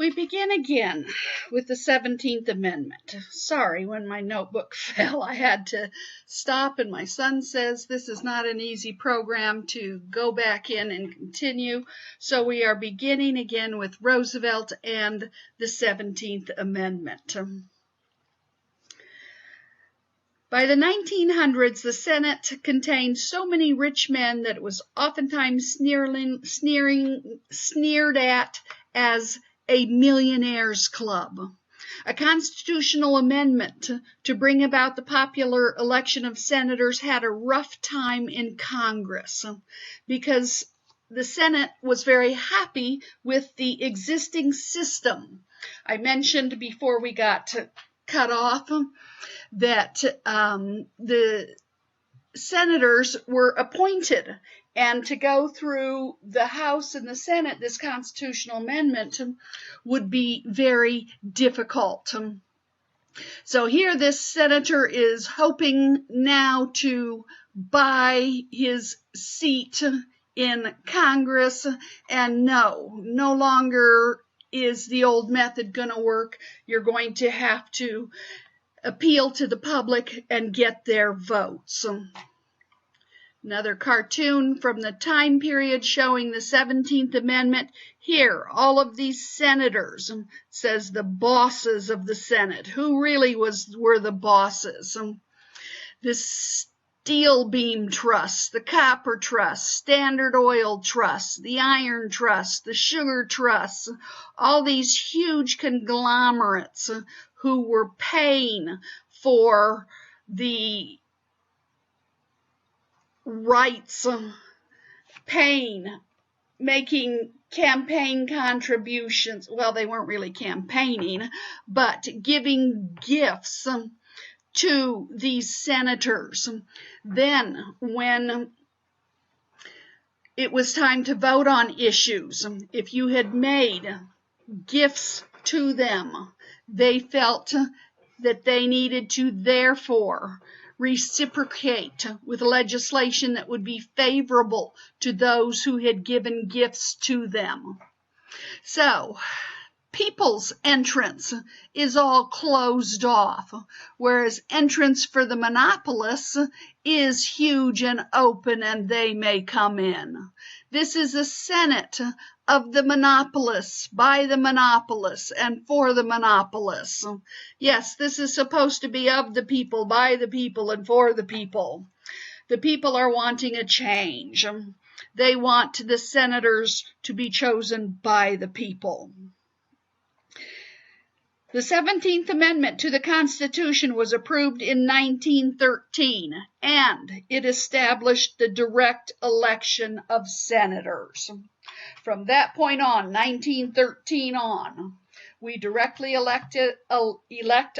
We begin again with the 17th Amendment. Sorry, when my notebook fell, I had to stop, and my son says this is not an easy program to go back in and continue. So we are beginning again with Roosevelt and the 17th Amendment. By the 1900s, the Senate contained so many rich men that it was oftentimes sneered at as a millionaires' club. A constitutional amendment to bring about the popular election of senators had a rough time in Congress because the Senate was very happy with the existing system. I mentioned before we got cut off that the senators were appointed, and to go through the House and the Senate, this constitutional amendment would be very difficult. So here this senator is hoping now to buy his seat in Congress, and no longer is the old method going to work. You're going to have to appeal to the public and get their votes. Another cartoon from the time period showing the 17th Amendment. Here, all of these senators, says the bosses of the Senate. Who really were the bosses? The Steel Beam Trust, the Copper Trust, Standard Oil Trust, the Iron Trust, the Sugar Trust, all these huge conglomerates who were paying for the rights, making campaign contributions. Well, they weren't really campaigning, but giving gifts to these senators. Then, when it was time to vote on issues, if you had made gifts to them, they felt that they needed to therefore reciprocate with legislation that would be favorable to those who had given gifts to them. So, people's entrance is all closed off, whereas entrance for the monopolists is huge and open, and they may come in. This is a Senate of the monopolists, by the monopolists, and for the monopolists. Yes, this is supposed to be of the people, by the people, and for the people. The people are wanting a change. They want the senators to be chosen by the people. The 17th Amendment to the Constitution was approved in 1913, and it established the direct election of senators. From that point on, 1913 on, we directly elect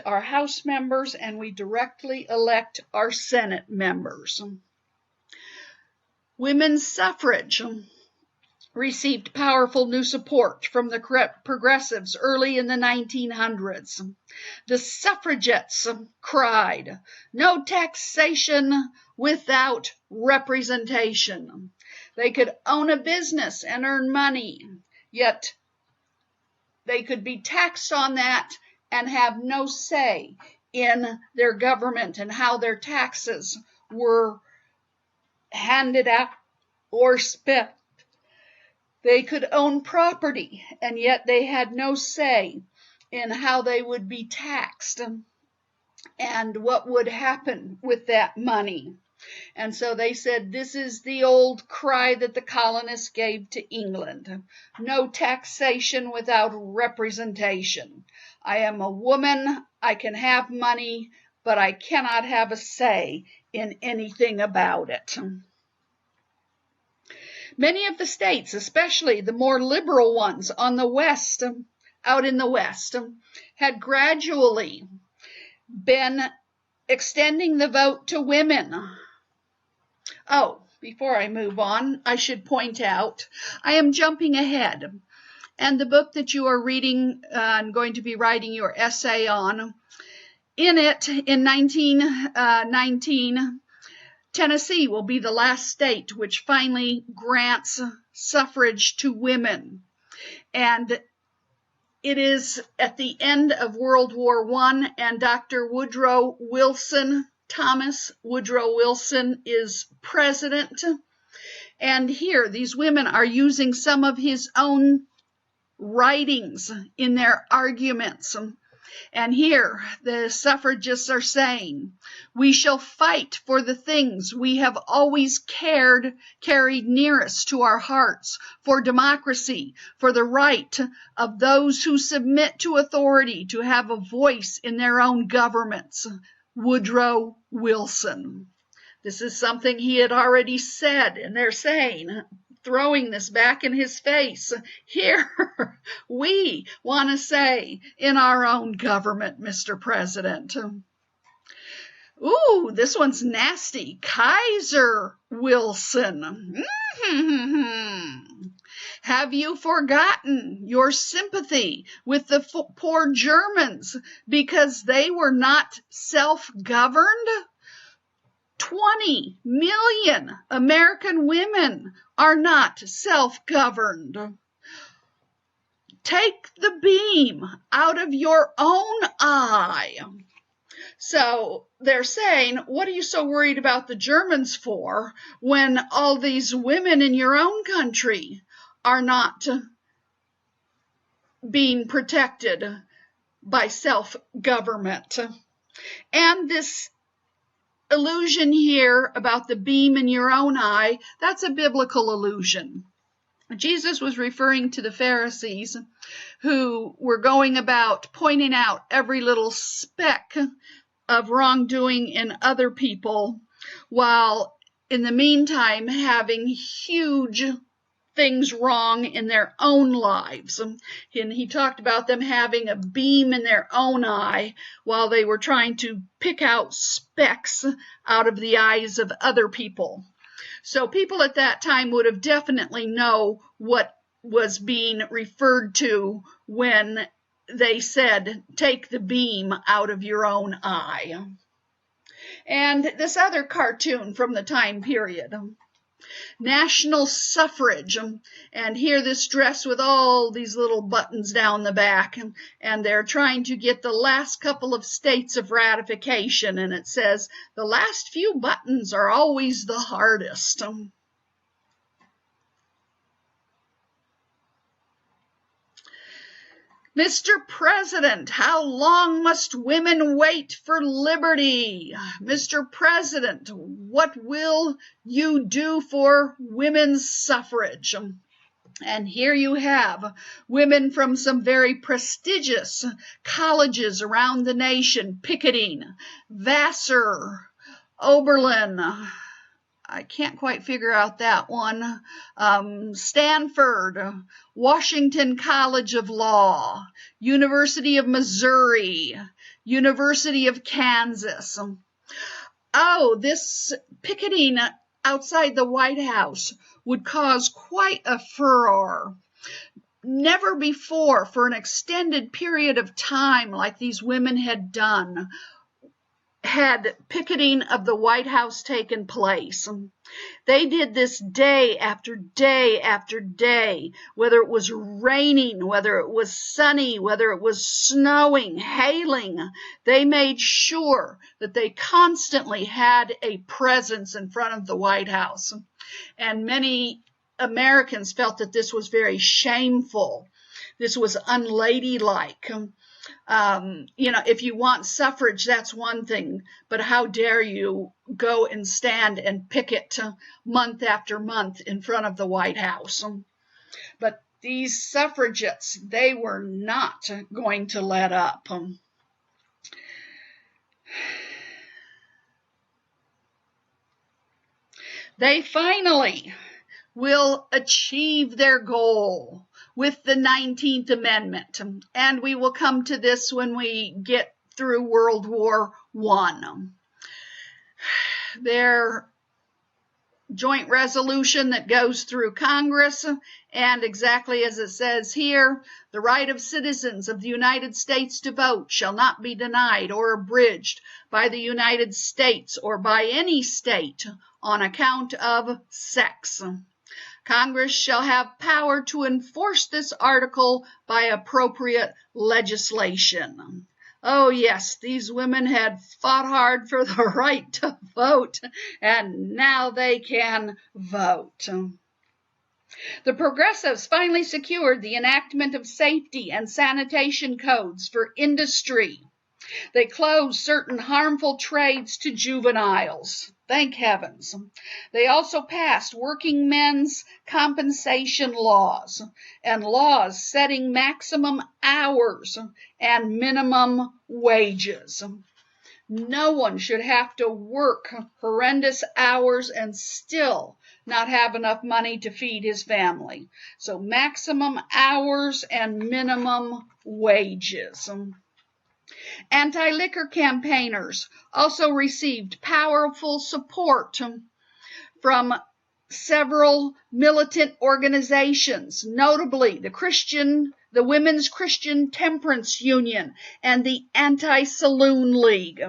our House members, and we directly elect our Senate members. Women's suffrage received powerful new support from the progressives early in the 1900s. The suffragettes cried, "No taxation without representation." They could own a business and earn money, yet they could be taxed on that and have no say in their government and how their taxes were handed out or spent. They could own property, and yet they had no say in how they would be taxed and what would happen with that money. And so they said, this is the old cry that the colonists gave to England. No taxation without representation. I am a woman, I can have money, but I cannot have a say in anything about it. Many of the states, especially the more liberal ones on the West, out in the West, had gradually been extending the vote to women. Oh, before I move on, I should point out, I am jumping ahead, and the book that you are reading, I'm going to be writing your essay on, in it, in 1919, Tennessee will be the last state which finally grants suffrage to women. And It is at the end of World War I, and Dr. Thomas Woodrow Wilson, is president. And here, these women are using some of his own writings in their arguments. And here the suffragists are saying, we shall fight for the things we have always carried nearest to our hearts, for democracy, for the right of those who submit to authority to have a voice in their own governments. Woodrow Wilson. This is something he had already said, and they're saying, throwing this back in his face. Here, we want to say in our own government, Mr. President. Ooh, this one's nasty. Kaiser Wilson. Have you forgotten your sympathy with the poor Germans because they were not self-governed? 20 million American women are not self-governed. Take the beam out of your own eye. So they're saying, what are you so worried about the Germans for when all these women in your own country are not being protected by self-government? And this illusion here about the beam in your own eye, that's a biblical illusion. Jesus was referring to the Pharisees who were going about pointing out every little speck of wrongdoing in other people, while in the meantime having huge things wrong in their own lives. And he talked about them having a beam in their own eye while they were trying to pick out specks out of the eyes of other people. So people at that time would have definitely know what was being referred to when they said, take the beam out of your own eye. And this other cartoon from the time period, national suffrage, and here this dress with all these little buttons down the back, and they're trying to get the last couple of states of ratification, and it says the last few buttons are always the hardest. Mr. President, how long must women wait for liberty? Mr. President, what will you do for women's suffrage? And here you have women from some very prestigious colleges around the nation picketing. Vassar, Oberlin, I can't quite figure out that one. Stanford, Washington College of Law, University of Missouri, University of Kansas. Oh, this picketing outside the White House would cause quite a furor. Never before, for an extended period of time like these women had done, had picketing of the White House taken place. They did this day after day after day, whether it was raining, whether it was sunny, whether it was snowing, hailing. They made sure that they constantly had a presence in front of the White House. And many Americans felt that this was very shameful. This was unladylike. If you want suffrage, that's one thing, but how dare you go and stand and picket month after month in front of the White House? But these suffragettes, they were not going to let up. They finally will achieve their goal with the 19th Amendment. And we will come to this when we get through World War I. Their joint resolution that goes through Congress, and exactly as it says here, the right of citizens of the United States to vote shall not be denied or abridged by the United States or by any state on account of sex. Congress shall have power to enforce this article by appropriate legislation. Oh yes, these women had fought hard for the right to vote, and now they can vote. The progressives finally secured the enactment of safety and sanitation codes for industry. They closed certain harmful trades to juveniles. Thank heavens. They also passed working men's compensation laws and laws setting maximum hours and minimum wages. No one should have to work horrendous hours and still not have enough money to feed his family. So maximum hours and minimum wages. Anti-liquor campaigners also received powerful support from several militant organizations, notably the Women's Christian Temperance Union and the Anti-Saloon League.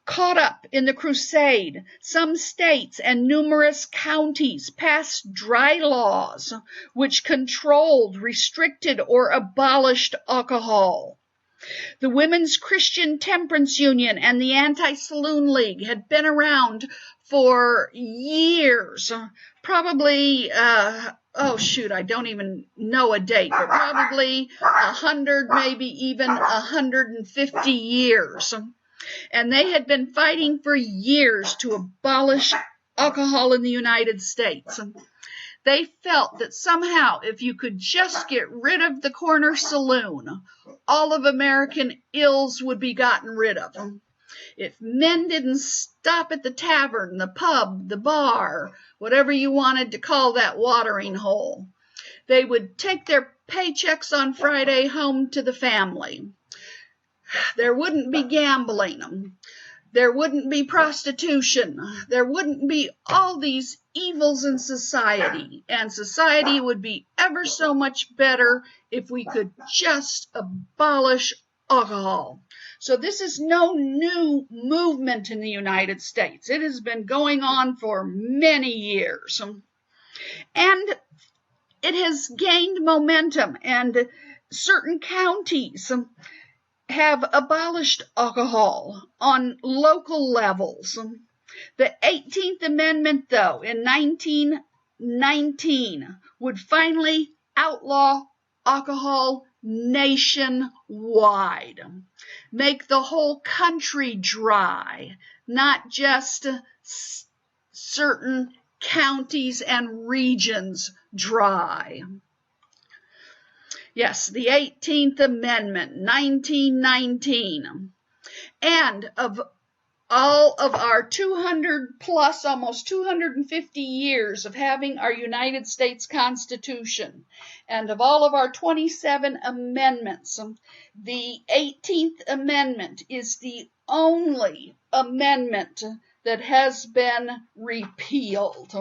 Caught up in the crusade, some states and numerous counties passed dry laws which controlled, restricted, or abolished alcohol. The Women's Christian Temperance Union and the Anti-Saloon League had been around for years, probably, I don't even know a date, but probably 100, maybe even 150 years. And they had been fighting for years to abolish alcohol in the United States. They felt that somehow if you could just get rid of the corner saloon, all of American ills would be gotten rid of. If men didn't stop at the tavern, the pub, the bar, whatever you wanted to call that watering hole, they would take their paychecks on Friday home to the family. There wouldn't be gambling. There wouldn't be prostitution. There wouldn't be all these evils in society. And society would be ever so much better if we could just abolish alcohol. So this is no new movement in the United States. It has been going on for many years. And it has gained momentum, and certain counties have abolished alcohol on local levels. The 18th Amendment, though, in 1919, would finally outlaw alcohol nationwide, make the whole country dry, not just certain counties and regions dry. Yes, the 18th Amendment, 1919. And of all of our 200 plus, almost 250 years of having our United States Constitution, and of all of our 27 amendments, the 18th Amendment is the only amendment that has been repealed.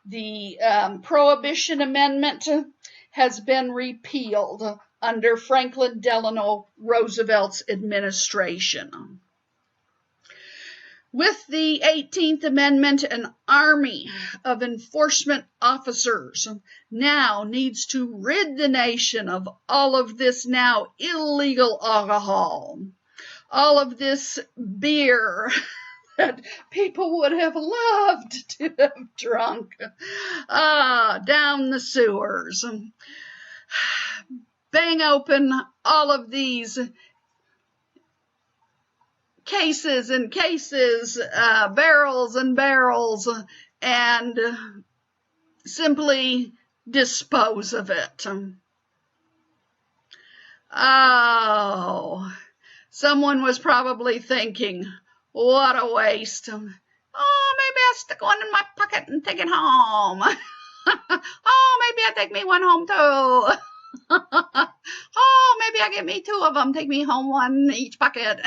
The Prohibition Amendment has been repealed under Franklin Delano Roosevelt's administration. With the 18th Amendment, an army of enforcement officers now needs to rid the nation of all of this now illegal alcohol, all of this beer that people would have loved to have drunk down the sewers. Bang open all of these cases and cases, barrels and barrels, and simply dispose of it. Oh, someone was probably thinking, what a waste. Oh, maybe I'll stick one in my pocket and take it home. Oh, maybe I'll take me one home too. Oh, maybe I'll get me two of them. Take me home one in each pocket.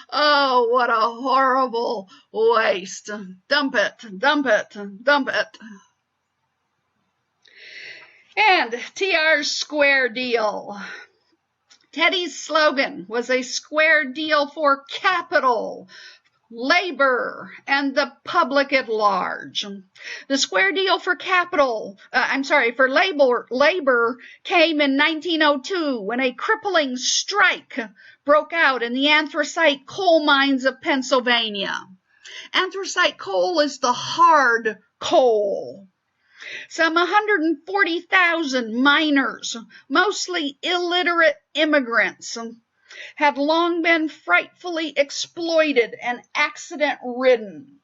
Oh, what a horrible waste. Dump it, dump it, dump it. And TR's square deal. Teddy's slogan was a square deal for capital, labor and the public at large. The square deal for for labor came in 1902 when a crippling strike broke out in the anthracite coal mines of Pennsylvania. Anthracite coal is the hard coal. Some 140,000 miners, mostly illiterate immigrants, have long been frightfully exploited and accident-ridden.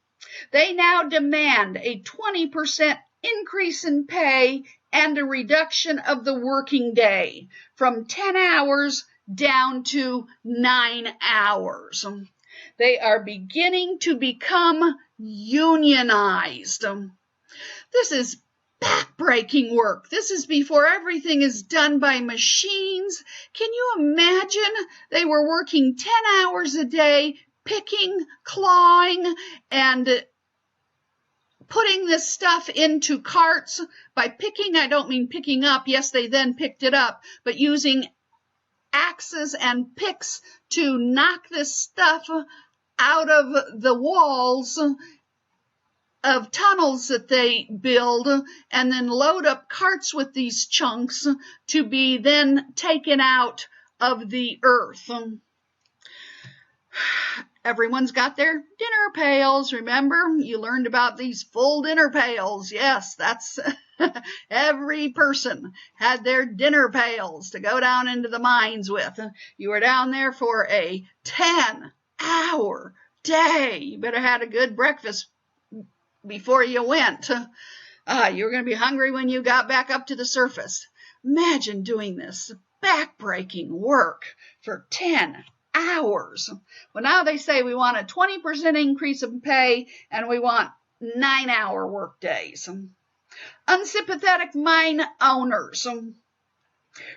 They now demand a 20% increase in pay and a reduction of the working day from 10 hours down to 9 hours. They are beginning to become unionized. This is backbreaking work. This is before everything is done by machines. Can you imagine? They were working 10 hours a day, picking, clawing, and putting this stuff into carts. By picking, I don't mean picking up. Yes, they then picked it up, but using axes and picks to knock this stuff out of the walls of tunnels that they build, and then load up carts with these chunks to be then taken out of the earth. Everyone's got their dinner pails. Remember, you learned about these full dinner pails. Yes, that's every person had their dinner pails to go down into the mines with. You were down there for a 10-hour day. You better have a good breakfast before you went. You were going to be hungry when you got back up to the surface. Imagine doing this backbreaking work for 10 hours. Well, now they say we want a 20% increase in pay and we want 9-hour work days. Unsympathetic mine owners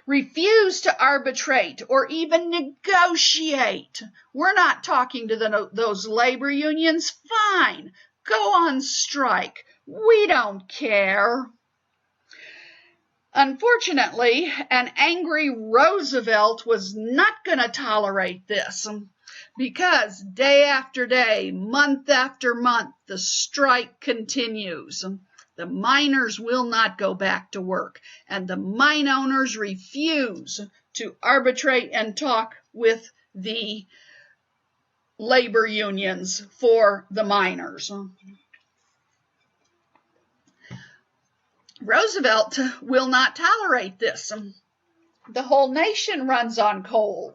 refuse to arbitrate or even negotiate. We're not talking to those labor unions. Fine. Go on strike. We don't care. Unfortunately, an angry Roosevelt was not going to tolerate this because day after day, month after month, the strike continues. The miners will not go back to work, and the mine owners refuse to arbitrate and talk with the labor unions for the miners. Roosevelt will not tolerate this. The whole nation runs on coal.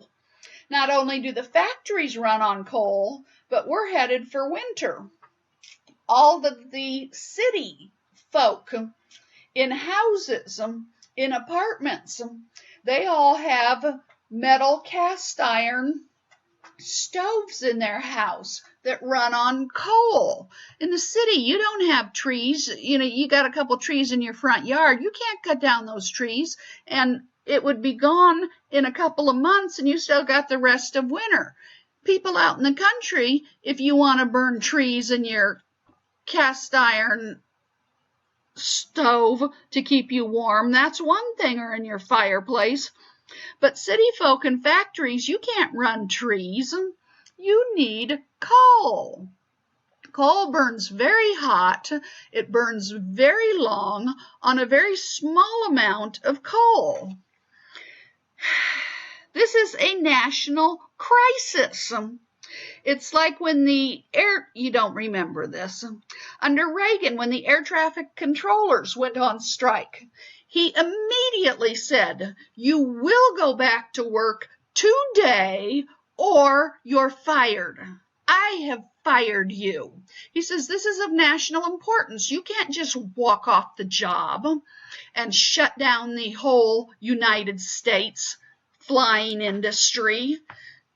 Not only do the factories run on coal, but we're headed for winter. All of the city folk in houses, in apartments, they all have metal cast iron stoves in their house that run on coal. In the city, you don't have trees. You got a couple trees in your front yard. You can't cut down those trees, and it would be gone in a couple of months, and you still got the rest of winter. People out in the country, if you want to burn trees in your cast iron stove to keep you warm, that's one thing, or in your fireplace. But city folk and factories, you can't run trees. You need coal. Coal burns very hot. It burns very long on a very small amount of coal. This is a national crisis. It's like when you don't remember this, under Reagan, when the air traffic controllers went on strike. He immediately said, you will go back to work today or you're fired. I have fired you. He says, this is of national importance. You can't just walk off the job and shut down the whole United States flying industry.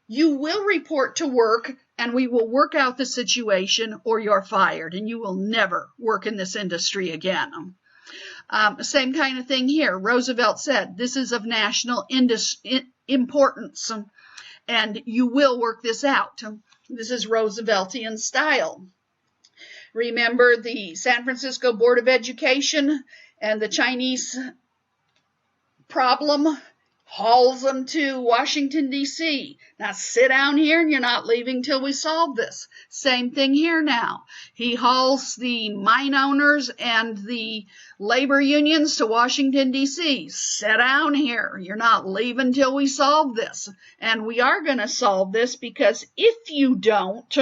You will report to work and we will work out the situation or you're fired and you will never work in this industry again. Same kind of thing here. Roosevelt said, this is of national importance, and you will work this out. This is Rooseveltian style. Remember the San Francisco Board of Education and the Chinese problem? hauls them to Washington, D.C. Now sit down here and you're not leaving till we solve this. Same thing here now. He hauls the mine owners and the labor unions to Washington, D.C. Sit down here. You're not leaving till we solve this. And we are going to solve this, because if you don't,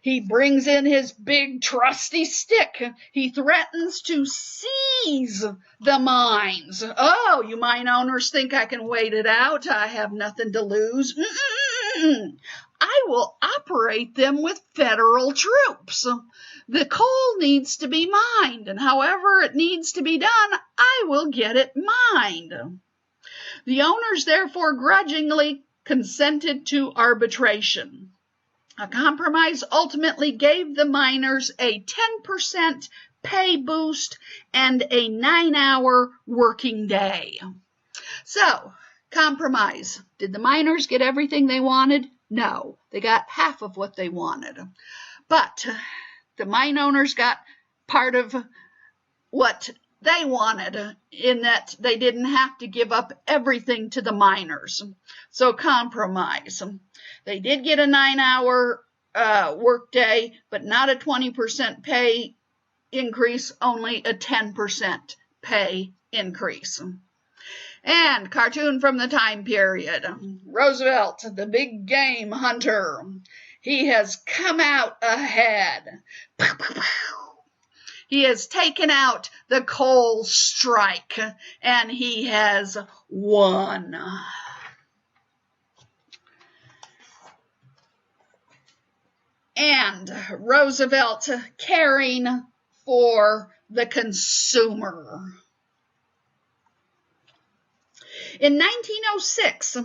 he brings in his big trusty stick. He threatens to seize the mines. Oh, you mine owners think I can wait it out? I have nothing to lose. I will operate them with federal troops. The coal needs to be mined, and however it needs to be done, I will get it mined. The owners therefore grudgingly consented to arbitration. A compromise ultimately gave the miners a 10% pay boost and a 9-hour working day. So, compromise. Did the miners get everything they wanted? No, they got half of what they wanted. But the mine owners got part of what they wanted, in that they didn't have to give up everything to the miners. So compromise. They did get a 9-hour work day, but not a 20% pay increase, only a 10% pay increase. And cartoon from the time period. Roosevelt, the big game hunter. He has come out ahead. He has taken out the coal strike, and he has won. And Roosevelt caring for the consumer. In 1906,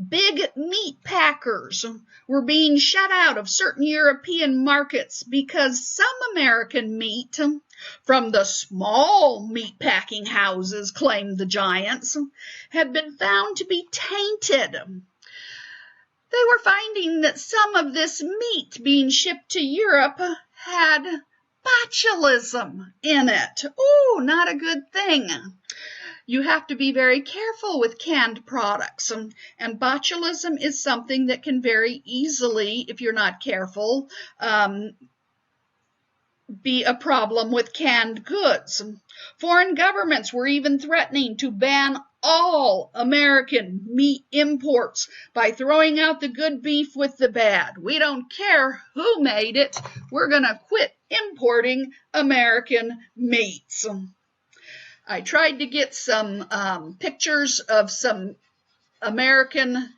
big meat packers were being shut out of certain European markets because some American meat from the small meat packing houses, claimed the giants, had been found to be tainted. They were finding that some of this meat being shipped to Europe had botulism in it. Ooh, not a good thing. You have to be very careful with canned products, and botulism is something that can very easily, if you're not careful, be a problem with canned goods. Foreign governments were even threatening to ban all American meat imports by throwing out the good beef with the bad. We don't care who made it. We're going to quit importing American meats. I tried to get some pictures of some American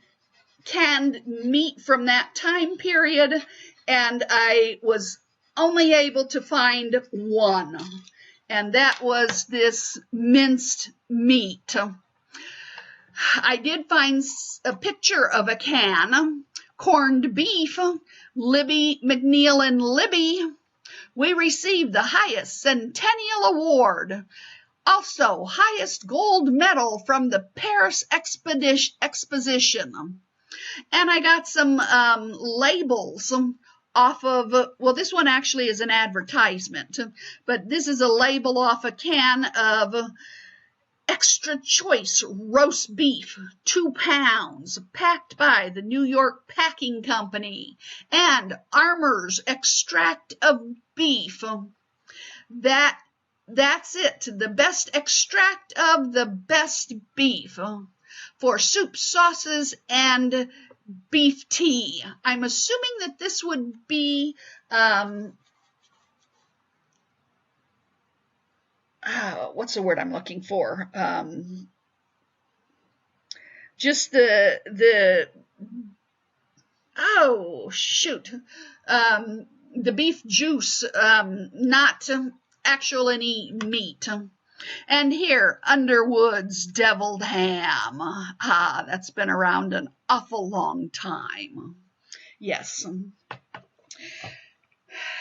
canned meat from that time period, and I was only able to find one, and that was this minced meat. I did find a picture of a can, corned beef, Libby, McNeil and Libby. We received the highest Centennial Award. Also, highest gold medal from the Paris Exposition. And I got some labels off of, well, this one actually is an advertisement, but this is a label off a can of extra choice roast beef, 2 pounds, packed by the New York Packing Company, and Armour's extract of beef. That's it, the best extract of the best beef for soup, sauces, and beef tea. I'm assuming that this would be what's the word I'm looking for? Just the beef juice, not actual any meat. And here, Underwood's deviled ham. That's been around an awful long time. Yes.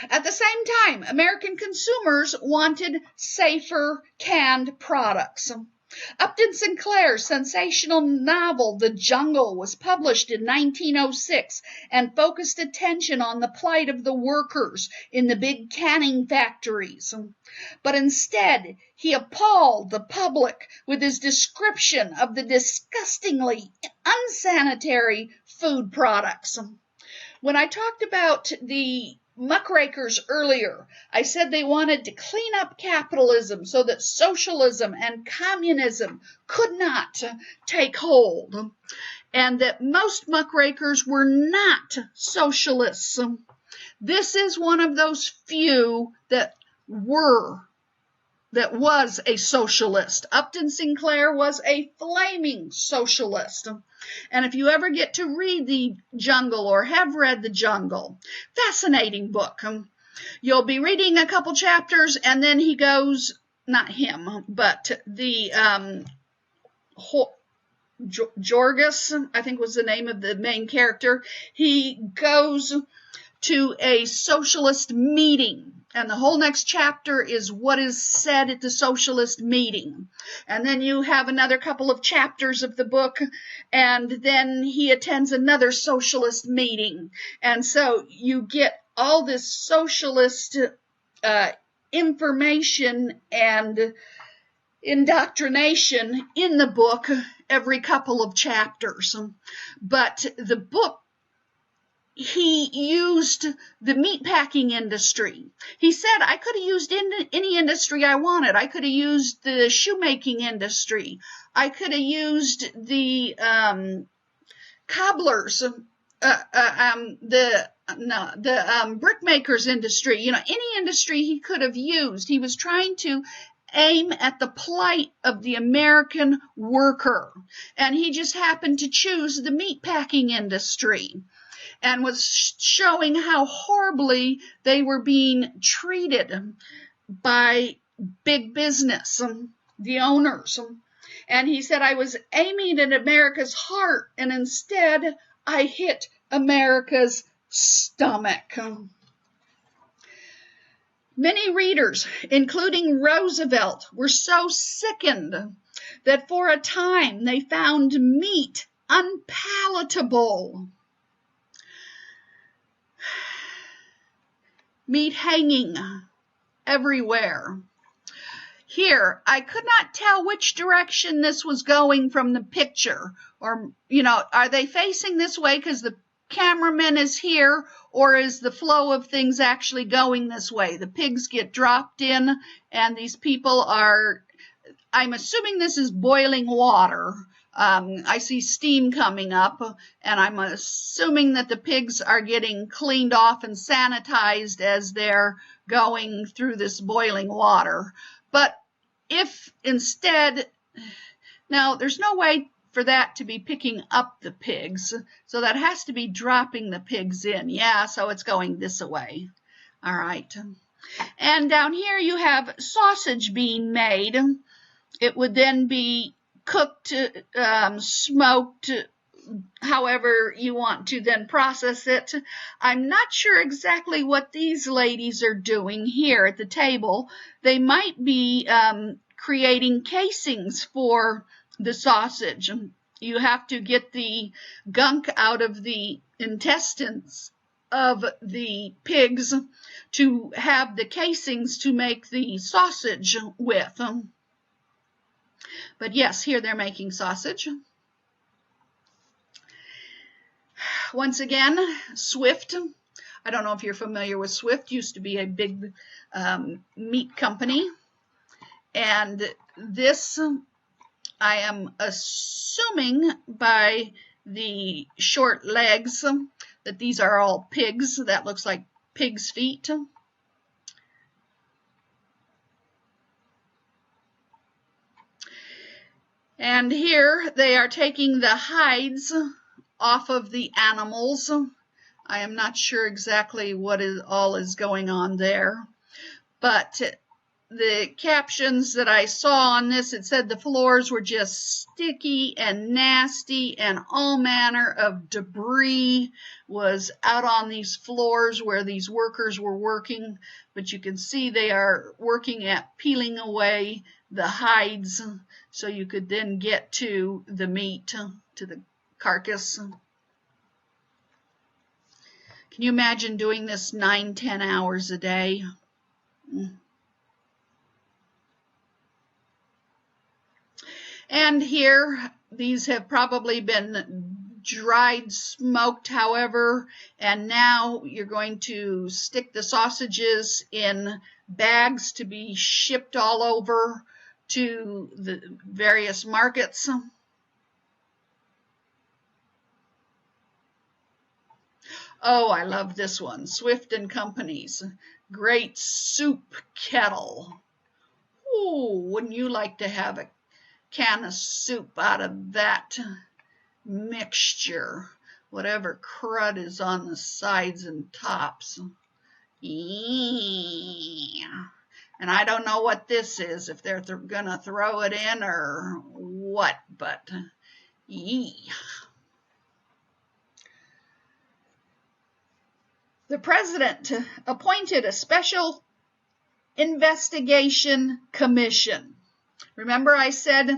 At the same time, American consumers wanted safer canned products. Upton Sinclair's sensational novel, The Jungle, was published in 1906 and focused attention on the plight of the workers in the big canning factories. But instead, he appalled the public with his description of the disgustingly unsanitary food products. When I talked about the muckrakers earlier, I said they wanted to clean up capitalism so that socialism and communism could not take hold, and that most muckrakers were not socialists. This is one of those few that was a socialist. Upton Sinclair was a flaming socialist. And if you ever get to read The Jungle or have read The Jungle, fascinating book. You'll be reading a couple chapters and then he goes, not him, but the Jorgis, I think was the name of the main character. He goes to a socialist meeting. And the whole next chapter is what is said at the socialist meeting. And then you have another couple of chapters of the book, and then he attends another socialist meeting. And so you get all this socialist information and indoctrination in the book every couple of chapters. But the book, he used the meatpacking industry. He said, I could have used any industry I wanted. I could have used the shoemaking industry. I could have used the cobblers, the brickmakers industry. You know, any industry he could have used. He was trying to aim at the plight of the American worker. And he just happened to choose the meatpacking industry, and was showing how horribly they were being treated by big business, the owners. And he said, I was aiming at America's heart, and instead I hit America's stomach. Many readers, including Roosevelt, were so sickened that for a time they found meat unpalatable. Meat hanging everywhere. Here, I could not tell which direction this was going from the picture. Or, you know, are they facing this way because the cameraman is here, or is the flow of things actually going this way? The pigs get dropped in, and these people are, I'm assuming this is boiling water. I see steam coming up, and I'm assuming that the pigs are getting cleaned off and sanitized as they're going through this boiling water. But if instead, now there's no way for that to be picking up the pigs, so that has to be dropping the pigs in. Yeah, so it's going this way. All right. And down here you have sausage being made. It would then be cooked, smoked, however you want to then process it. I'm not sure exactly what these ladies are doing here at the table. They might be creating casings for the sausage. You have to get the gunk out of the intestines of the pigs to have the casings to make the sausage with. But yes, here they're making sausage. Once again, Swift. I don't know if you're familiar with Swift. Used to be a big meat company. And this, I am assuming by the short legs that these are all pigs. That looks like pig's feet. And here they are taking the hides off of the animals. I am not sure exactly what all is going on there, but the captions that I saw on this, it said the floors were just sticky and nasty, and all manner of debris was out on these floors where these workers were working. But you can see they are working at peeling away the hides so you could then get to the meat, to the carcass. Can you imagine doing this 9-10 hours a day? And here, these have probably been dried, smoked, however, and now you're going to stick the sausages in bags to be shipped all over to the various markets. Oh, I love this one. Swift and Company's Great Soup Kettle. Ooh, wouldn't you like to have a can of soup out of that mixture? Whatever crud is on the sides and tops. Yeah. And I don't know what this is, if they're going to throw it in or what, but yeah. The president appointed a special investigation commission. Remember I said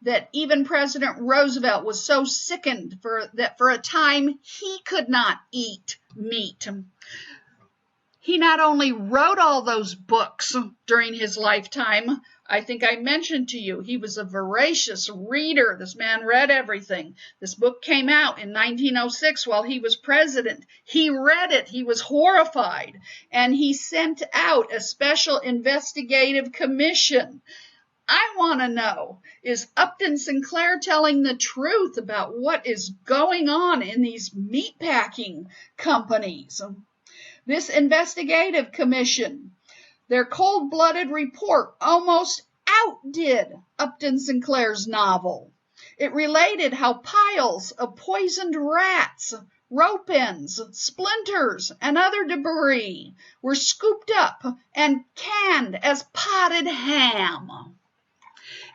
that even President Roosevelt was so sickened that for a time he could not eat meat. He not only wrote all those books during his lifetime, I think I mentioned to you, he was a voracious reader. This man read everything. This book came out in 1906 while he was president. He read it. He was horrified. And he sent out a special investigative commission. I want to know, is Upton Sinclair telling the truth about what is going on in these meatpacking companies? This investigative commission, their cold-blooded report almost outdid Upton Sinclair's novel. It related how piles of poisoned rats, rope ends, splinters, and other debris were scooped up and canned as potted ham.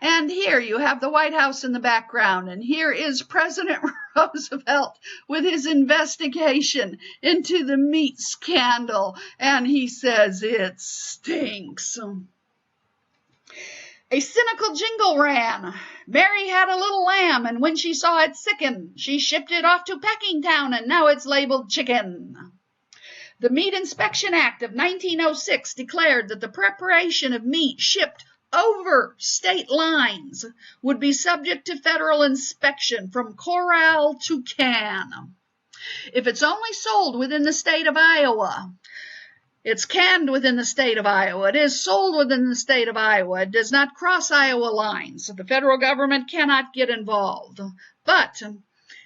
And here you have the White House in the background, and here is President Roosevelt with his investigation into the meat scandal, and he says it stinks. A cynical jingle ran. Mary had a little lamb, and when she saw it sicken, she shipped it off to Packingtown, and now it's labeled chicken. The Meat Inspection Act of 1906 declared that the preparation of meat shipped over state lines would be subject to federal inspection from corral to can. If it's only sold within the state of Iowa, it's canned within the state of Iowa. It is sold within the state of Iowa. It does not cross Iowa lines. The federal government cannot get involved. But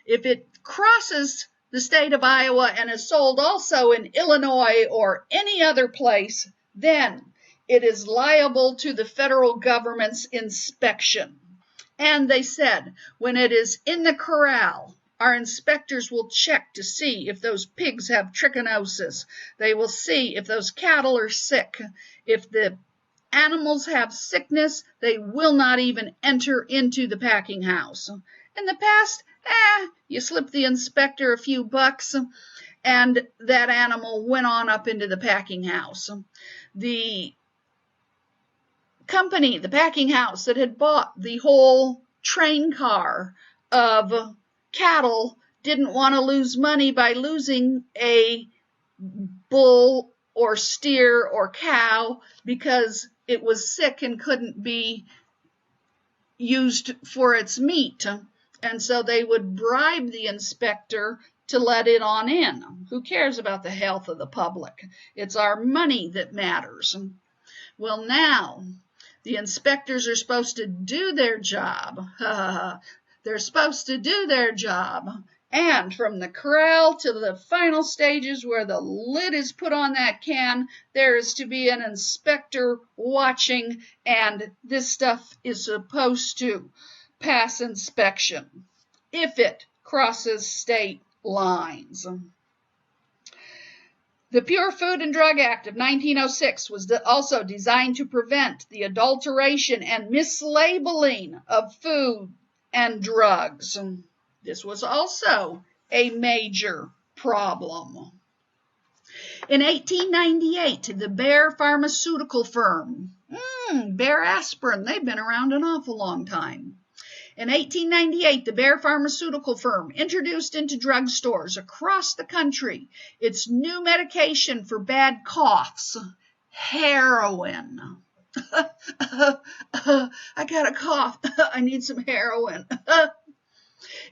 if it crosses the state of Iowa and is sold also in Illinois or any other place, then it is liable to the federal government's inspection. And they said, when it is in the corral, our inspectors will check to see if those pigs have trichinosis. They will see if those cattle are sick. If the animals have sickness, they will not even enter into the packing house. In the past, you slip the inspector a few bucks, and that animal went on up into the packing house. The company, the packing house that had bought the whole train car of cattle, didn't want to lose money by losing a bull or steer or cow because it was sick and couldn't be used for its meat. And so they would bribe the inspector to let it on in. Who cares about the health of the public? It's our money that matters. Well, now the inspectors are supposed to do their job. They're supposed to do their job. And from the corral to the final stages where the lid is put on that can, there is to be an inspector watching, and this stuff is supposed to pass inspection if it crosses state lines. The Pure Food and Drug Act of 1906 was also designed to prevent the adulteration and mislabeling of food and drugs. This was also a major problem. In 1898, the Bayer pharmaceutical firm, Bayer aspirin, they've been around an awful long time. In 1898, the Bayer pharmaceutical firm introduced into drugstores across the country its new medication for bad coughs, heroin. I got a cough. I need some heroin.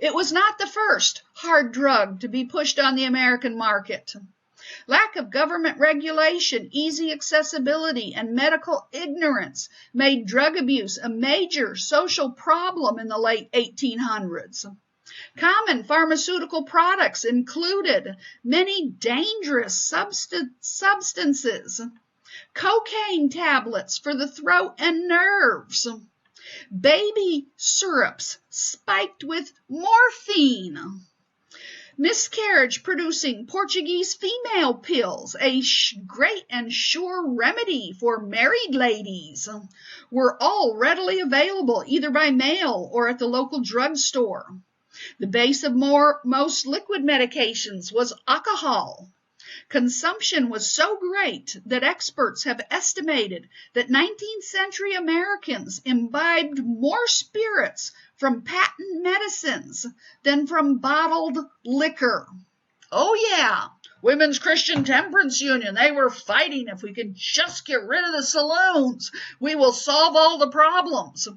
It was not the first hard drug to be pushed on the American market. Lack of government regulation, easy accessibility, and medical ignorance made drug abuse a major social problem in the late 1800s. Common pharmaceutical products included many dangerous substances, cocaine tablets for the throat and nerves, baby syrups spiked with morphine, miscarriage-producing Portuguese female pills, a great and sure remedy for married ladies, were all readily available either by mail or at the local drugstore. The base of most liquid medications was alcohol. Consumption was so great that experts have estimated that 19th century Americans imbibed more spirits from patent medicines than from bottled liquor. Oh yeah, Women's Christian Temperance Union, they were fighting if we could just get rid of the saloons, we will solve all the problems.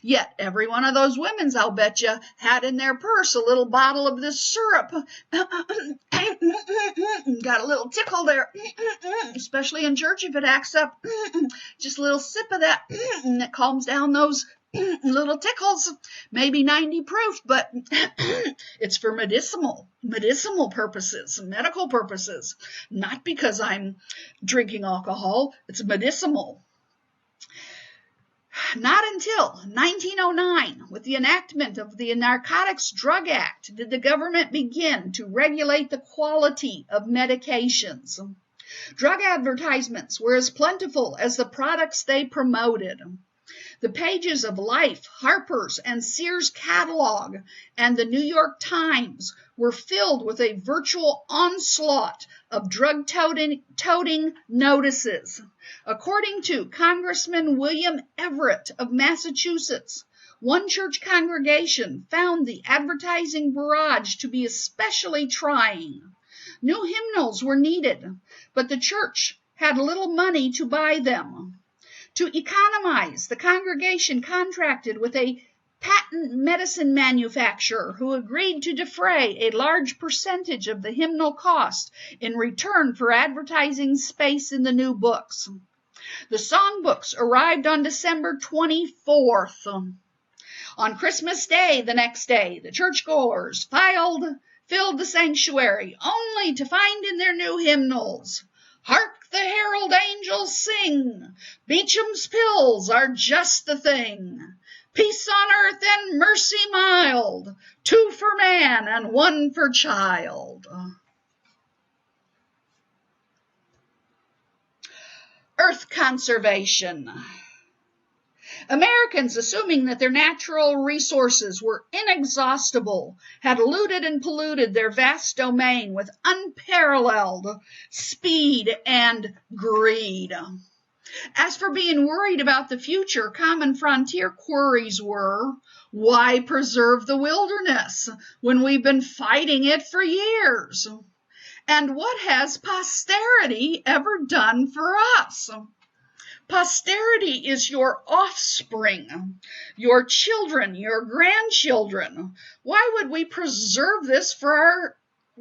Yet every one of those women's, I'll bet you, had in their purse a little bottle of this syrup. Got a little tickle there, especially in church if it acts up. Just a little sip of that, that calms down those little tickles. Maybe 90 proof, but it's for medicinal purposes, medical purposes. Not because I'm drinking alcohol, it's medicinal. Not until 1909, with the enactment of the Narcotics Drug Act, did the government begin to regulate the quality of medications. Drug advertisements were as plentiful as the products they promoted. The pages of Life, Harper's, and Sears catalog and the New York Times were filled with a virtual onslaught of drug-toting notices. According to Congressman William Everett of Massachusetts, one church congregation found the advertising barrage to be especially trying. New hymnals were needed, but the church had little money to buy them. To economize, the congregation contracted with a patent medicine manufacturer who agreed to defray a large percentage of the hymnal cost in return for advertising space in the new books. The songbooks arrived on December 24th. On Christmas Day, the next day, the churchgoers filled the sanctuary, only to find in their new hymnals, "Hark the herald angels sing, Beecham's pills are just the thing. Peace on earth and mercy mild, 2 for man and 1 for child." Earth conservation. Americans, assuming that their natural resources were inexhaustible, had looted and polluted their vast domain with unparalleled speed and greed. As for being worried about the future, common frontier queries were, why preserve the wilderness when we've been fighting it for years? And what has posterity ever done for us? Posterity is your offspring, your children, your grandchildren. Why would we preserve this for our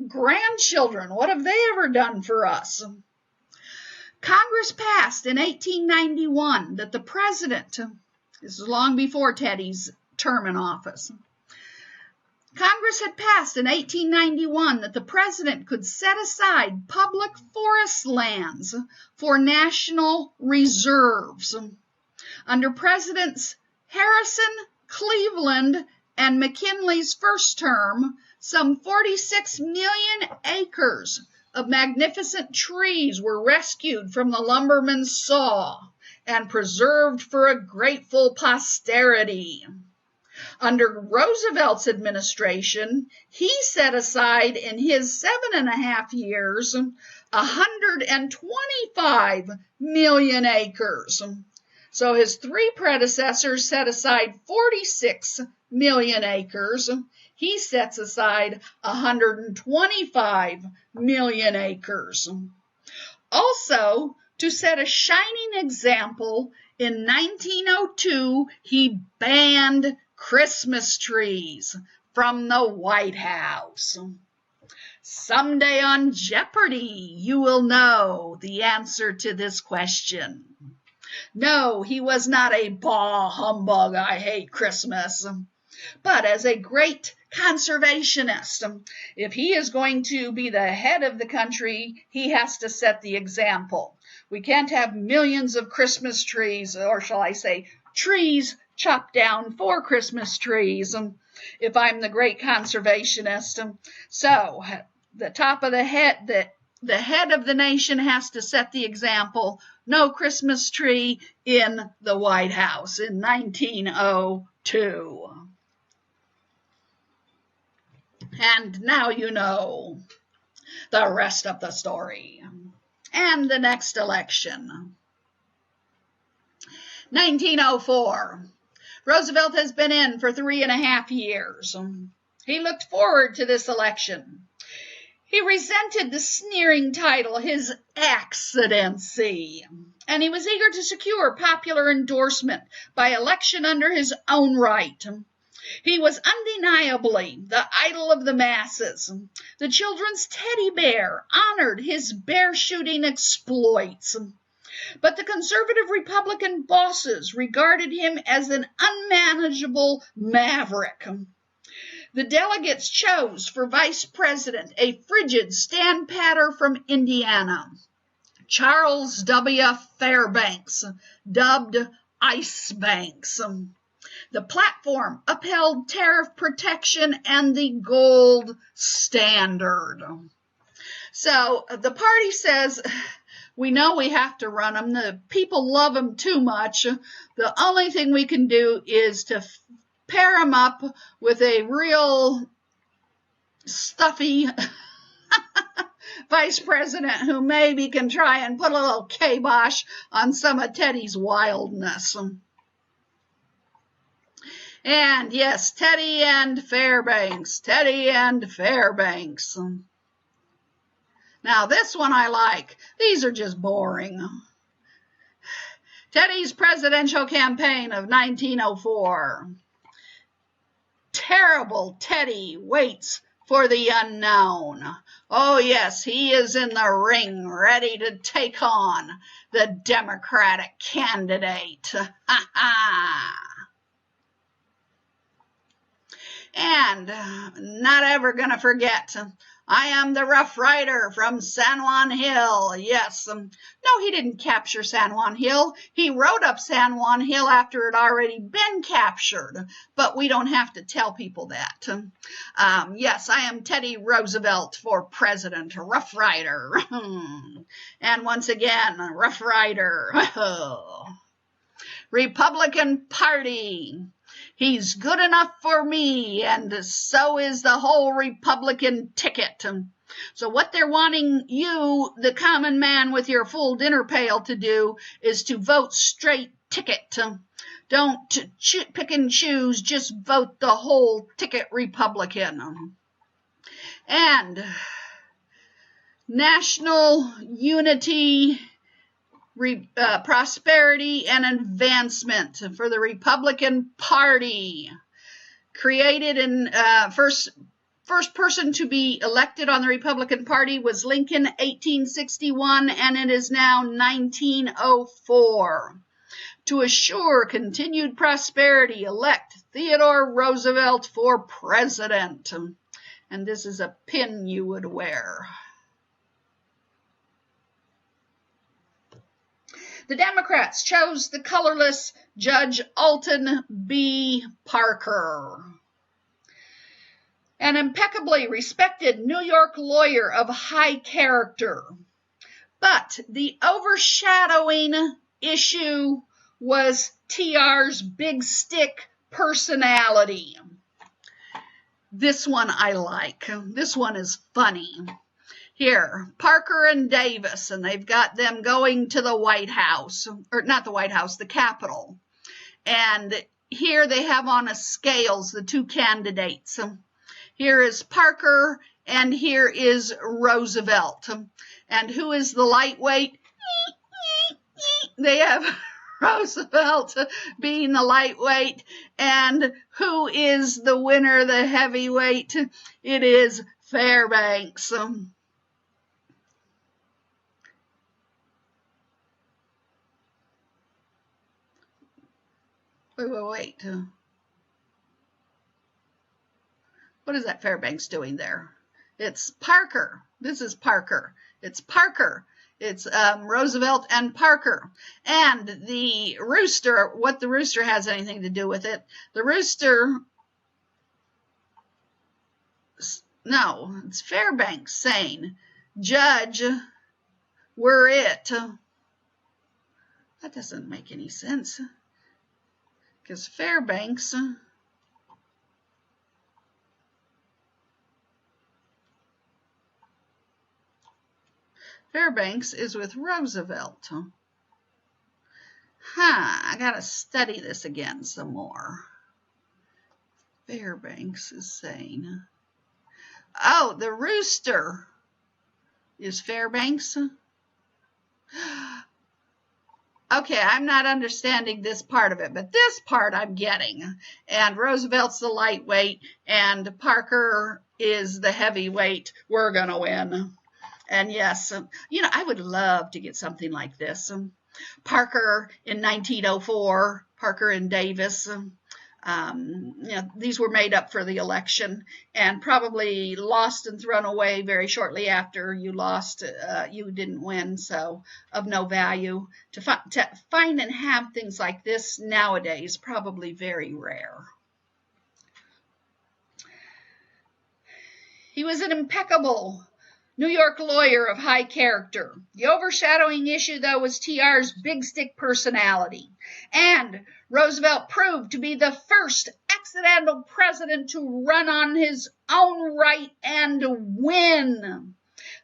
grandchildren? What have they ever done for us? Congress passed in 1891 that the president, this is long before Teddy's term in office, Congress had passed in 1891 that the president could set aside public forest lands for national reserves. Under Presidents Harrison, Cleveland, and McKinley's first term, some 46 million acres of magnificent trees were rescued from the lumberman's saw and preserved for a grateful posterity. Under Roosevelt's administration, he set aside in his 7.5 years 125 million acres. So his three predecessors set aside 46 million acres. He sets aside 125 million acres. Also, to set a shining example, in 1902, he banned Christmas trees from the White House. Someday on Jeopardy, you will know the answer to this question. No, he was not a bah humbug, I hate Christmas. But as a great conservationist, if he is going to be the head of the country, he has to set the example. We can't have millions of Christmas trees, or shall I say, trees chopped down for Christmas trees, if I'm the great conservationist. So, the top of the head of the nation has to set the example. No Christmas tree in the White House in 1902. And now you know the rest of the story. And the next election. 1904. Roosevelt has been in for 3.5 years. He looked forward to this election. He resented the sneering title, his excellency, and he was eager to secure popular endorsement by election under his own right. He was undeniably the idol of the masses. The children's teddy bear honored his bear shooting exploits. But the conservative Republican bosses regarded him as an unmanageable maverick. The delegates chose for vice president a frigid stand-patter from Indiana, Charles W. Fairbanks, dubbed Ice Banks. The platform upheld tariff protection and the gold standard. So the party says, we know we have to run them. The people love them too much. The only thing we can do is to pair them up with a real stuffy vice president who maybe can try and put a little kibosh on some of Teddy's wildness. And yes, Teddy and Fairbanks, Teddy and Fairbanks. Now this one I like. These are just boring. Teddy's presidential campaign of 1904. Terrible Teddy waits for the unknown. Oh yes, he is in the ring, ready to take on the Democratic candidate. Ha ha! And not ever gonna forget, I am the Rough Rider from San Juan Hill. Yes, no, he didn't capture San Juan Hill. He rode up San Juan Hill after it had already been captured, but we don't have to tell people that. Yes, I am Teddy Roosevelt for president, Rough Rider. And once again, Rough Rider. Republican Party. He's good enough for me, and so is the whole Republican ticket. So what they're wanting you, the common man with your full dinner pail, to do is to vote straight ticket. Don't pick and choose, just vote the whole ticket Republican. And national unity, prosperity and advancement for the Republican Party. Created in first person to be elected on the Republican Party was Lincoln, 1861, and it is now 1904. To assure continued prosperity, elect Theodore Roosevelt for president. And this is a pin you would wear. The Democrats chose the colorless Judge Alton B. Parker, an impeccably respected New York lawyer of high character. But the overshadowing issue was TR's big stick personality. This one I like. This one is funny. Here, Parker and Davis, and they've got them going to the White House, or not the White House, the Capitol. And here they have on a scales the two candidates. Here is Parker, and here is Roosevelt. And who is the lightweight? They have Roosevelt being the lightweight. And who is the winner, the heavyweight? It is Fairbanks. Wait. What is that Fairbanks doing there? It's Parker. This is Parker. It's Parker. It's Roosevelt and Parker. And the rooster, what the rooster has anything to do with it? The rooster, no, it's Fairbanks saying, Judge, we're it. That doesn't make any sense. Because Fairbanks is with Roosevelt. I gotta study this again some more. Fairbanks is saying, oh, the rooster is Fairbanks. Okay, I'm not understanding this part of it, but this part I'm getting. And Roosevelt's the lightweight, and Parker is the heavyweight. We're going to win. And yes, I would love to get something like this. Parker in 1904, Parker and Davis. These were made up for the election and probably lost and thrown away very shortly after you lost. You didn't win, so of no value. To find and have things like this nowadays, probably very rare. He was an impeccable New York lawyer of high character. The overshadowing issue, though, was TR's big stick personality. And Roosevelt proved to be the first accidental president to run on his own right and win.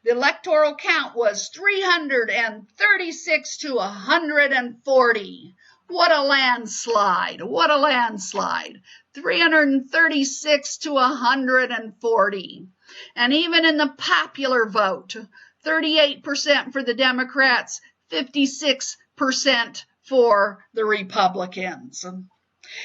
The electoral count was 336 to 140. What a landslide. What a landslide. 336 to 140. And even in the popular vote, 38% for the Democrats, 56% for the Republicans.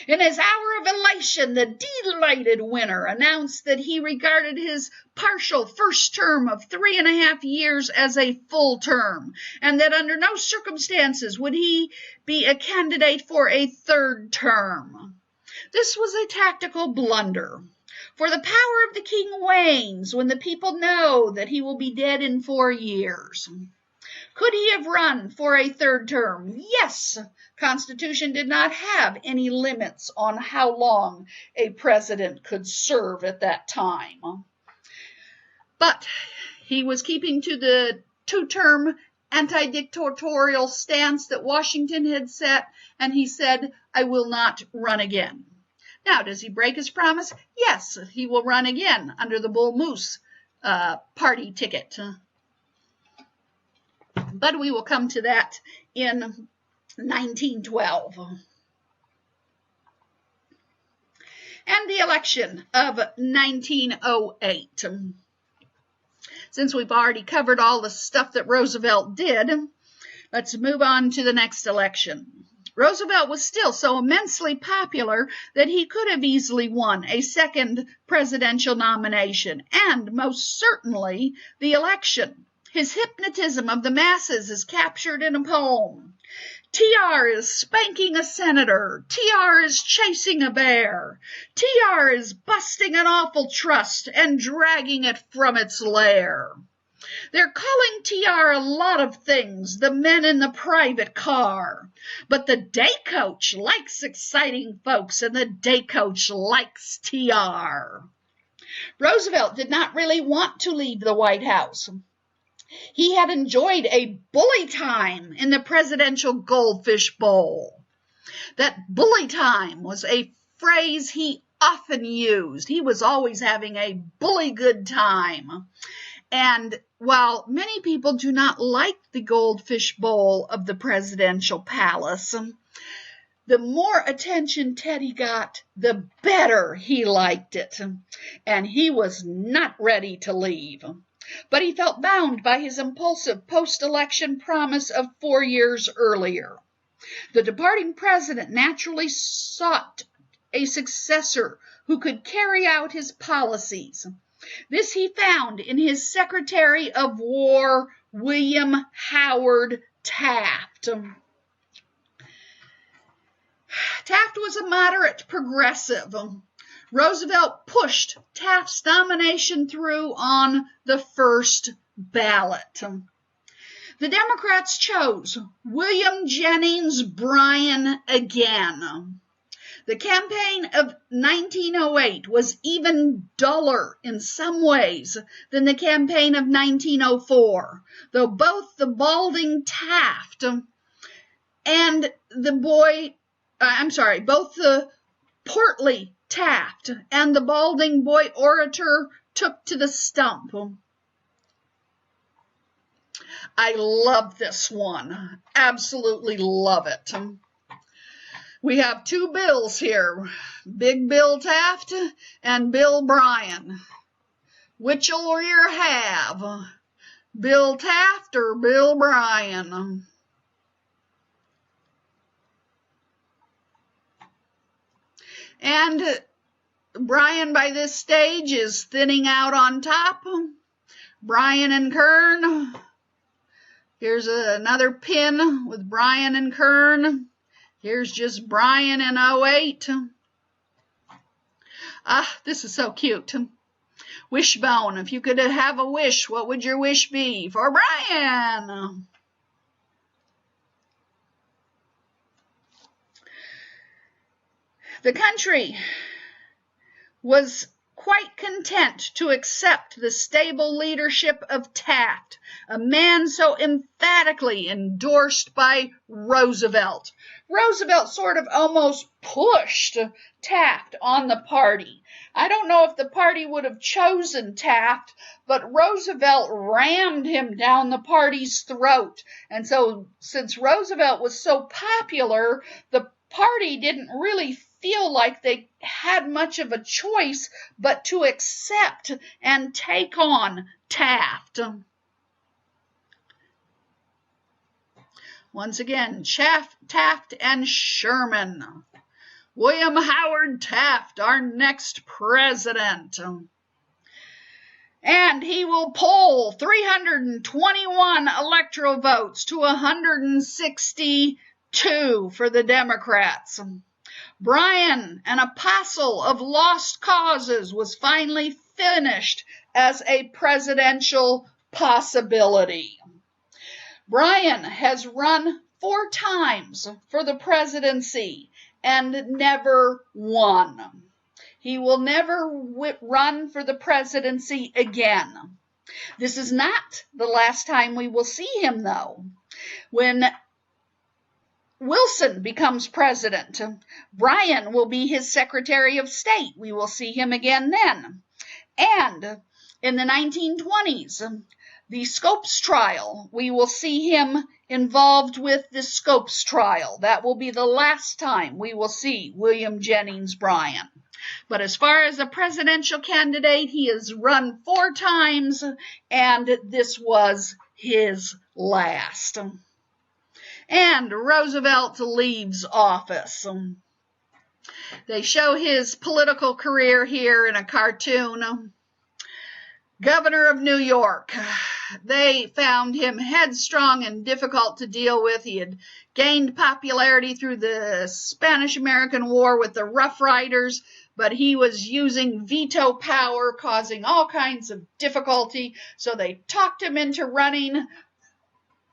In his hour of elation, the delighted winner announced that he regarded his partial first term of 3.5 years as a full term, and that under no circumstances would he be a candidate for a third term. This was a tactical blunder. For the power of the king wanes when the people know that he will be dead in 4 years. Could he have run for a third term? Yes. Constitution did not have any limits on how long a president could serve at that time. But he was keeping to the two-term anti-dictatorial stance that Washington had set, and he said, I will not run again. Now, does he break his promise? Yes, he will run again under the Bull Moose party ticket. But we will come to that in 1912. And the election of 1908. Since we've already covered all the stuff that Roosevelt did, let's move on to the next election. Roosevelt was still so immensely popular that he could have easily won a second presidential nomination, and most certainly the election. His hypnotism of the masses is captured in a poem. TR is spanking a senator. TR is chasing a bear. TR is busting an awful trust and dragging it from its lair. They're calling TR a lot of things, the men in the private car. But the day coach likes exciting folks, and the day coach likes TR. Roosevelt did not really want to leave the White House. He had enjoyed a bully time in the presidential goldfish bowl. That bully time was a phrase he often used. He was always having a bully good time. And while many people do not like the goldfish bowl of the presidential palace, the more attention Teddy got, the better he liked it. And he was not ready to leave. But he felt bound by his impulsive post-election promise of 4 years earlier. The departing president naturally sought a successor who could carry out his policies. This he found in his Secretary of War, William Howard Taft. Taft was a moderate progressive. Roosevelt pushed Taft's nomination through on the first ballot. The Democrats chose William Jennings Bryan again. The campaign of 1908 was even duller in some ways than the campaign of 1904, though both the balding Taft and both the portly Taft and the balding boy orator took to the stump. I love this one. Absolutely love it. We have two Bills here, Big Bill Taft and Bill Bryan. Which'll you have, Bill Taft or Bill Bryan? And Bryan by this stage is thinning out on top. Bryan and Kern. Here's another pin with Bryan and Kern. Here's just Bryan in 08. This is so cute. Wishbone, if you could have a wish, what would your wish be for Bryan? The country was quite content to accept the stable leadership of Taft, a man so emphatically endorsed by Roosevelt. Roosevelt sort of almost pushed Taft on the party. I don't know if the party would have chosen Taft, but Roosevelt rammed him down the party's throat. And so, since Roosevelt was so popular, the party didn't really feel like they had much of a choice but to accept and take on Taft. Once again, Taft and Sherman. William Howard Taft, our next president. And he will poll 321 electoral votes to 162 for the Democrats. Bryan, an apostle of lost causes, was finally finished as a presidential possibility. Bryan has run 4 times for the presidency and never won. He will never run for the presidency again. This is not the last time we will see him, though. When Wilson becomes president, Bryan will be his Secretary of State. We will see him again then. And in the 1920s, the Scopes trial, we will see him involved with the Scopes trial. That will be the last time we will see William Jennings Bryan. But as far as a presidential candidate, he has run 4 times, and this was his last. And Roosevelt leaves office. They show his political career here in a cartoon. Governor of New York. They found him headstrong and difficult to deal with. He had gained popularity through the Spanish-American War with the Rough Riders, but he was using veto power, causing all kinds of difficulty. So they talked him into running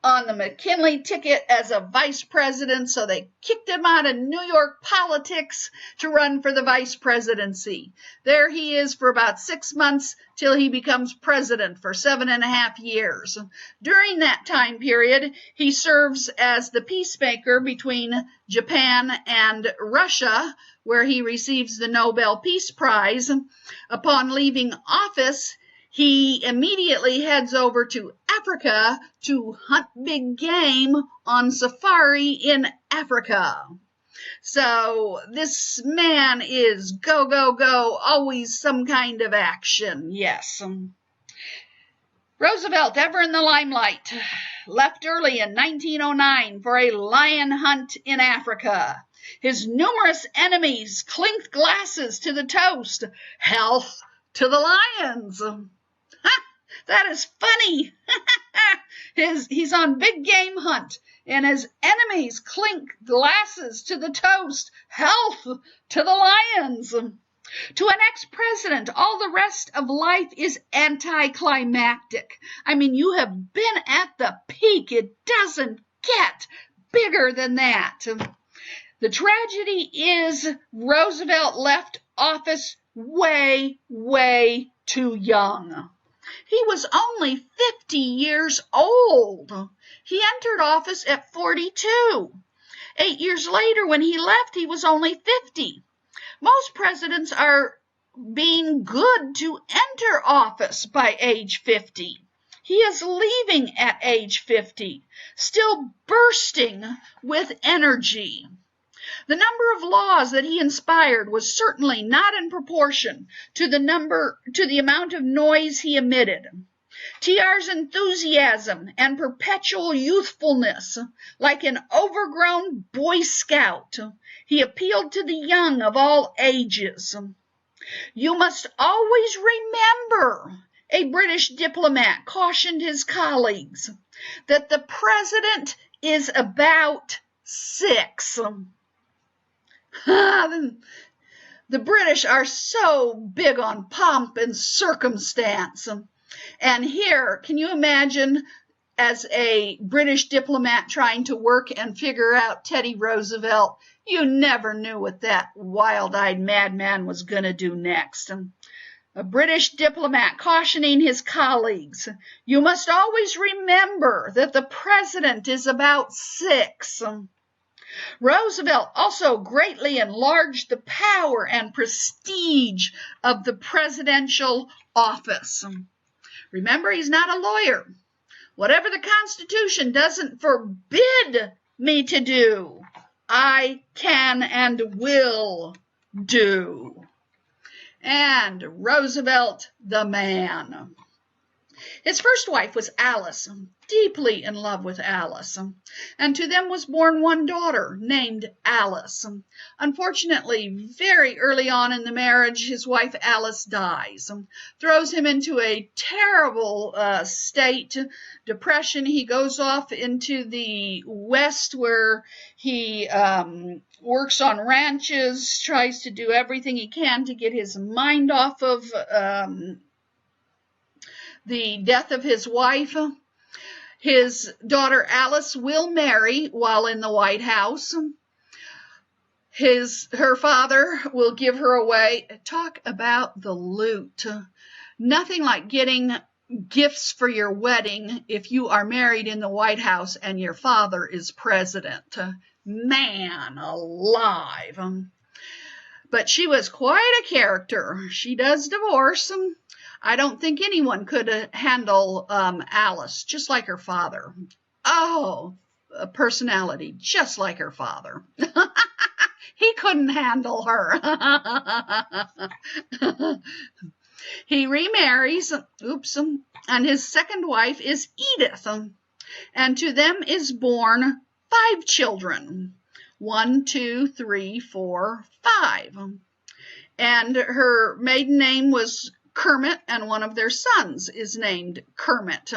on the McKinley ticket as a vice president, so they kicked him out of New York politics to run for the vice presidency. There he is for about 6 months till he becomes president for 7.5 years. During that time period, he serves as the peacemaker between Japan and Russia, where he receives the Nobel Peace Prize. Upon leaving office, he immediately heads over to Africa to hunt big game on safari in Africa. So this man is go, go, go, always some kind of action, yes. Roosevelt, ever in the limelight, left early in 1909 for a lion hunt in Africa. His numerous enemies clinked glasses to the toast. Health to the lions. That is funny. He's on big game hunt, and his enemies clink glasses to the toast. Health to the lions. To an ex-president, all the rest of life is anticlimactic. I mean, you have been at the peak. It doesn't get bigger than that. The tragedy is Roosevelt left office way, way too young. He was only 50 years old. He entered office at 42. 8 years later, when he left, he was only 50. Most presidents are being good to enter office by age 50. He is leaving at age 50, still bursting with energy. The number of laws that he inspired was certainly not in proportion to the amount of noise he emitted. TR's enthusiasm and perpetual youthfulness, like an overgrown Boy Scout, he appealed to the young of all ages. You must always remember, a British diplomat cautioned his colleagues, that the president is about 6. The British are so big on pomp and circumstance. And here, can you imagine, as a British diplomat trying to work and figure out Teddy Roosevelt, you never knew what that wild-eyed madman was going to do next. A British diplomat cautioning his colleagues, you must always remember that the president is about 6. Roosevelt also greatly enlarged the power and prestige of the presidential office. Remember, he's not a lawyer. Whatever the Constitution doesn't forbid me to do, I can and will do. And Roosevelt, the man. His first wife was Alice, deeply in love with Alice, and to them was born one daughter named Alice. Unfortunately, very early on in the marriage, his wife Alice dies, throws him into a terrible depression. He goes off into the West where he works on ranches, tries to do everything he can to get his mind off of the death of his wife. His daughter Alice will marry while in the White House. Her father will give her away. Talk about the loot. Nothing like getting gifts for your wedding if you are married in the White House and your father is president. Man alive. But she was quite a character. She does divorce. I don't think anyone could handle Alice, just like her father. Oh, a personality just like her father. He couldn't handle her. He remarries, and his second wife is Edith, and to them is born 5 children. 1, 2, 3, 4, 5. And her maiden name was Kermit, and one of their sons is named Kermit.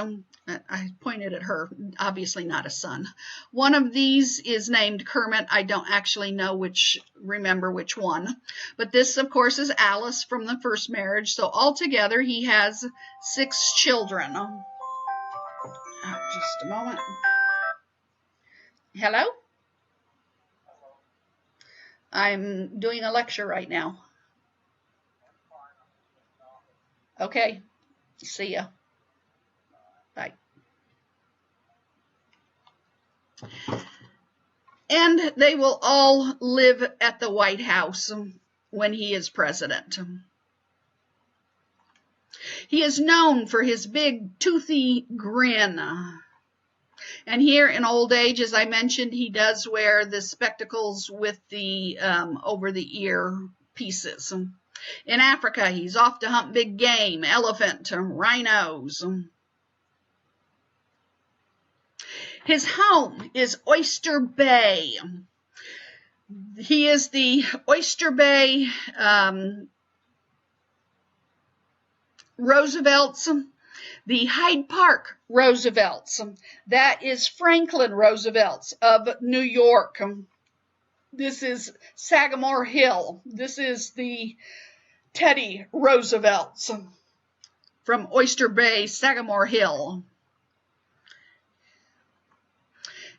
I pointed at her, obviously not a son. One of these is named Kermit. I don't actually remember which one. But this, of course, is Alice from the first marriage. So altogether, he has 6 children. Just a moment. Hello? I'm doing a lecture right now. Okay, see ya. Bye. And they will all live at the White House when he is president. He is known for his big toothy grin. And here in old age, as I mentioned, he does wear the spectacles with the over-the-ear pieces. In Africa, he's off to hunt big game, elephant, rhinos. His home is Oyster Bay. He is the Oyster Bay Roosevelts, the Hyde Park Roosevelts. That is Franklin Roosevelt of New York. This is Sagamore Hill. This is the Teddy Roosevelts from Oyster Bay, Sagamore Hill.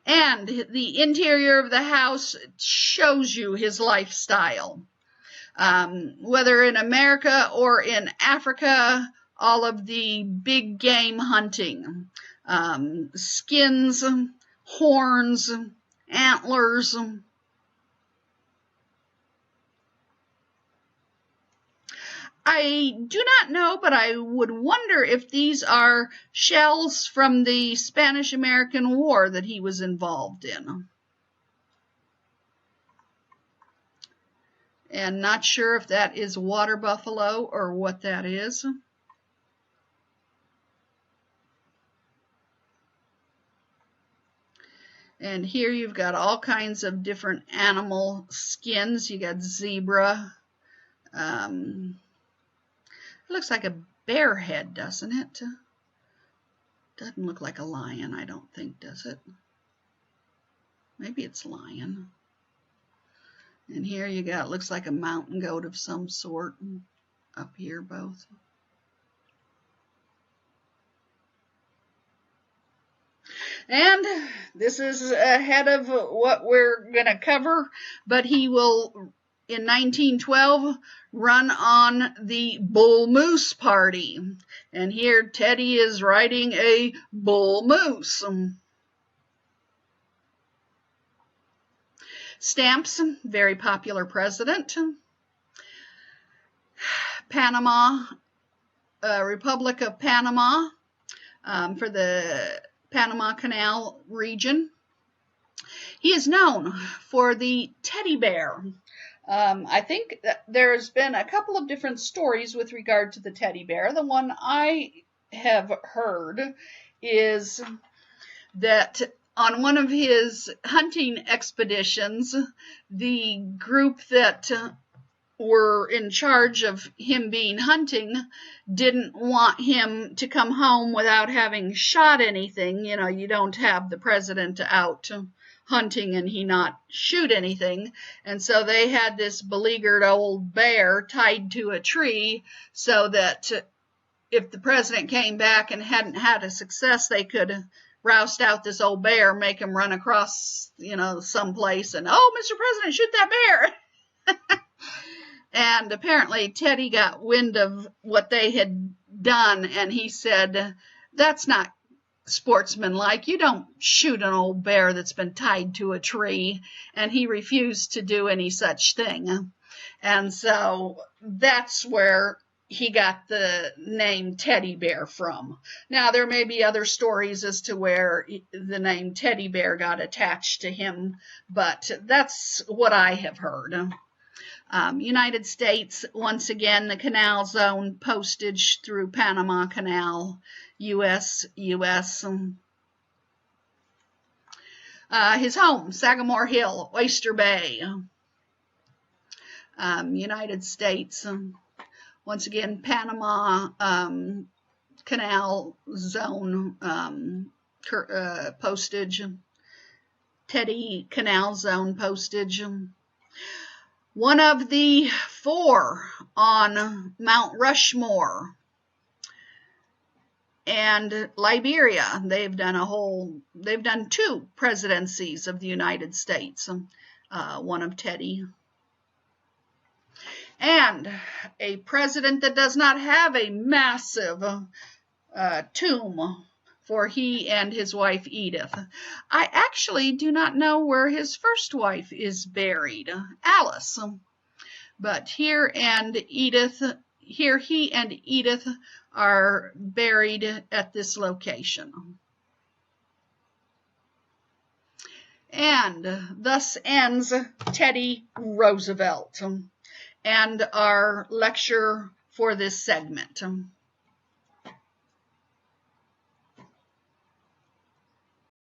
And the interior of the house shows you his lifestyle. Whether in America or in Africa, all of the big game hunting, skins, horns, antlers. I do not know, but I would wonder if these are shells from the Spanish-American War that he was involved in. And not sure if that is water buffalo or what that is. And here you've got all kinds of different animal skins. You got zebra. It looks like a bear head, doesn't it? Doesn't look like a lion, I don't think, does it? Maybe it's lion. And here you got, looks like a mountain goat of some sort. Up here both. And this is ahead of what we're going to cover, but he will, in 1912, run on the Bull Moose Party. And here Teddy is riding a bull moose. Stamps, very popular president. Panama, Republic of Panama, for the Panama Canal region. He is known for the teddy bear. I think that there's been a couple of different stories with regard to the teddy bear. The one I have heard is that on one of his hunting expeditions, the group that were in charge of him being hunting didn't want him to come home without having shot anything. You know, you don't have the president out hunting and he not shoot anything. And so they had this beleaguered old bear tied to a tree so that if the president came back and hadn't had a success, they could roust out this old bear, make him run across, you know, someplace and, oh, Mr. President, shoot that bear. And apparently Teddy got wind of what they had done, and he said, that's not sportsmanlike. You don't shoot an old bear that's been tied to a tree. And he refused to do any such thing. And so that's where he got the name Teddy Bear from. Now, there may be other stories as to where the name Teddy Bear got attached to him, but that's what I have heard. United States, once again, the canal zone postage through Panama Canal, U.S. His home, Sagamore Hill, Oyster Bay, United States, once again, Panama Canal zone postage, Teddy Canal zone postage. One of the 4 on Mount Rushmore and Liberia. They've done 2 presidencies of the United States. One of Teddy. And a president that does not have a massive tomb for he and his wife Edith. I actually do not know where his first wife is buried, Alice. But here and Edith here he and Edith are buried at this location. And thus ends Teddy Roosevelt and our lecture for this segment.